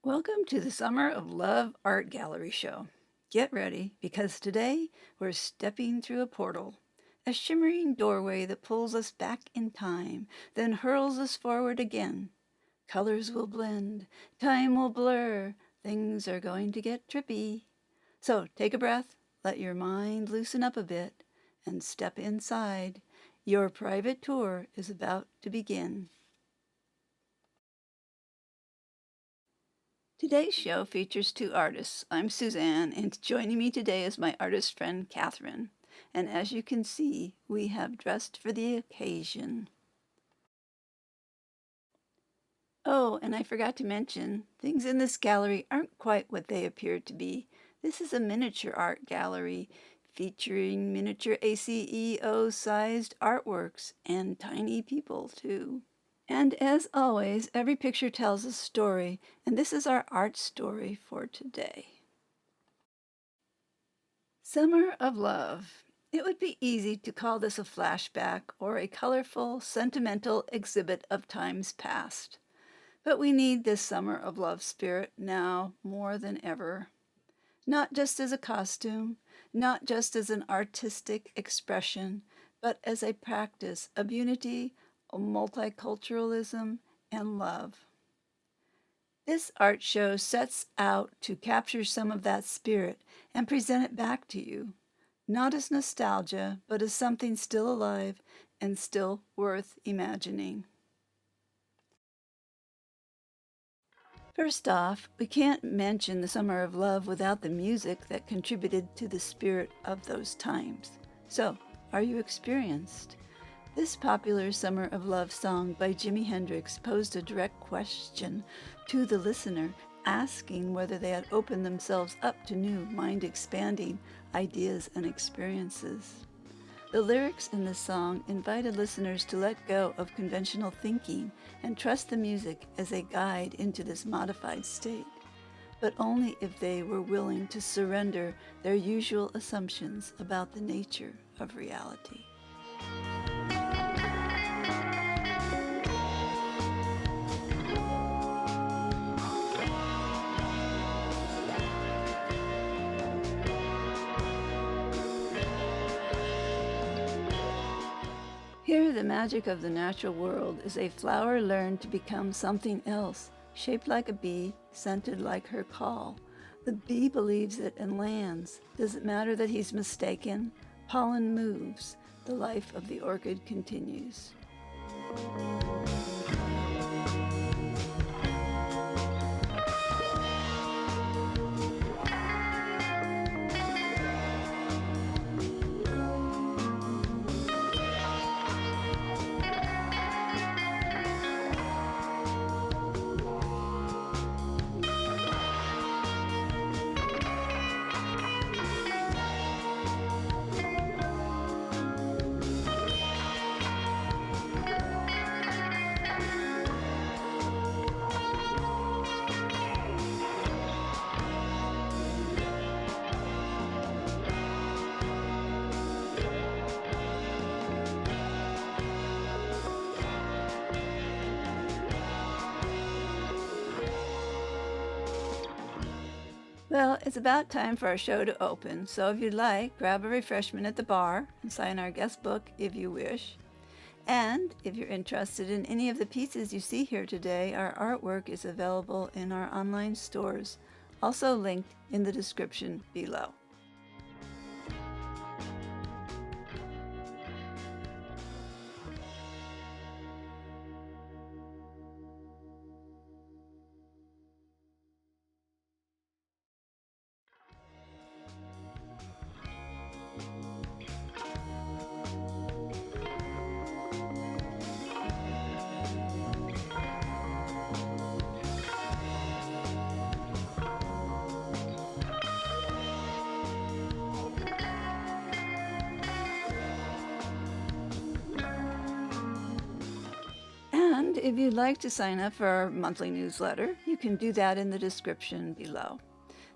Welcome to the Summer of Love Art Gallery Show. Get ready, because today we're stepping through a portal, a shimmering doorway that pulls us back in time, then hurls us forward again. Colors will blend, time will blur, things are going to get trippy. So take a breath, let your mind loosen up a bit, and step inside. Your private tour is about to begin. Today's show features two artists. I'm Suzanne, and joining me today is my artist friend, Catherine. And as you can see, we have dressed for the occasion. Oh, and I forgot to mention, things in this gallery aren't quite what they appear to be. This is a miniature art gallery featuring miniature ACEO-sized artworks and tiny people, too. And as always, every picture tells a story, and this is our art story for today. Summer of Love. It would be easy to call this a flashback or a colorful, sentimental exhibit of times past. But we need this summer of love spirit now more than ever. Not just as a costume, not just as an artistic expression, but as a practice of unity, multiculturalism, and love. This art show sets out to capture some of that spirit and present it back to you, not as nostalgia, but as something still alive and still worth imagining. First off, we can't mention the Summer of Love without the music that contributed to the spirit of those times. So, are you experienced? This popular Summer of Love song by Jimi Hendrix posed a direct question to the listener, asking whether they had opened themselves up to new, mind-expanding ideas and experiences. The lyrics in this song invited listeners to let go of conventional thinking and trust the music as a guide into this modified state, but only if they were willing to surrender their usual assumptions about the nature of reality. Here, the magic of the natural world is a flower learned to become something else, shaped like a bee, scented like her call. The bee believes it and lands. Does it matter that he's mistaken? Pollen moves. The life of the orchid continues. Well, it's about time for our show to open, so if you'd like, grab a refreshment at the bar and sign our guest book if you wish. And if you're interested in any of the pieces you see here today, our artwork is available in our online stores, also linked in the description below. And if you'd like to sign up for our monthly newsletter, you can do that in the description below.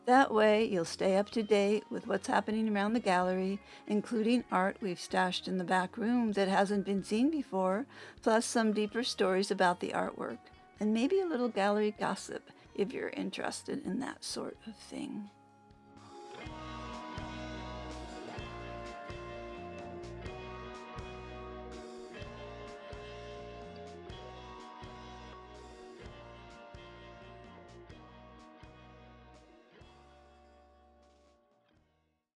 That way, you'll stay up to date with what's happening around the gallery, including art we've stashed in the back room that hasn't been seen before, plus some deeper stories about the artwork, and maybe a little gallery gossip if you're interested in that sort of thing.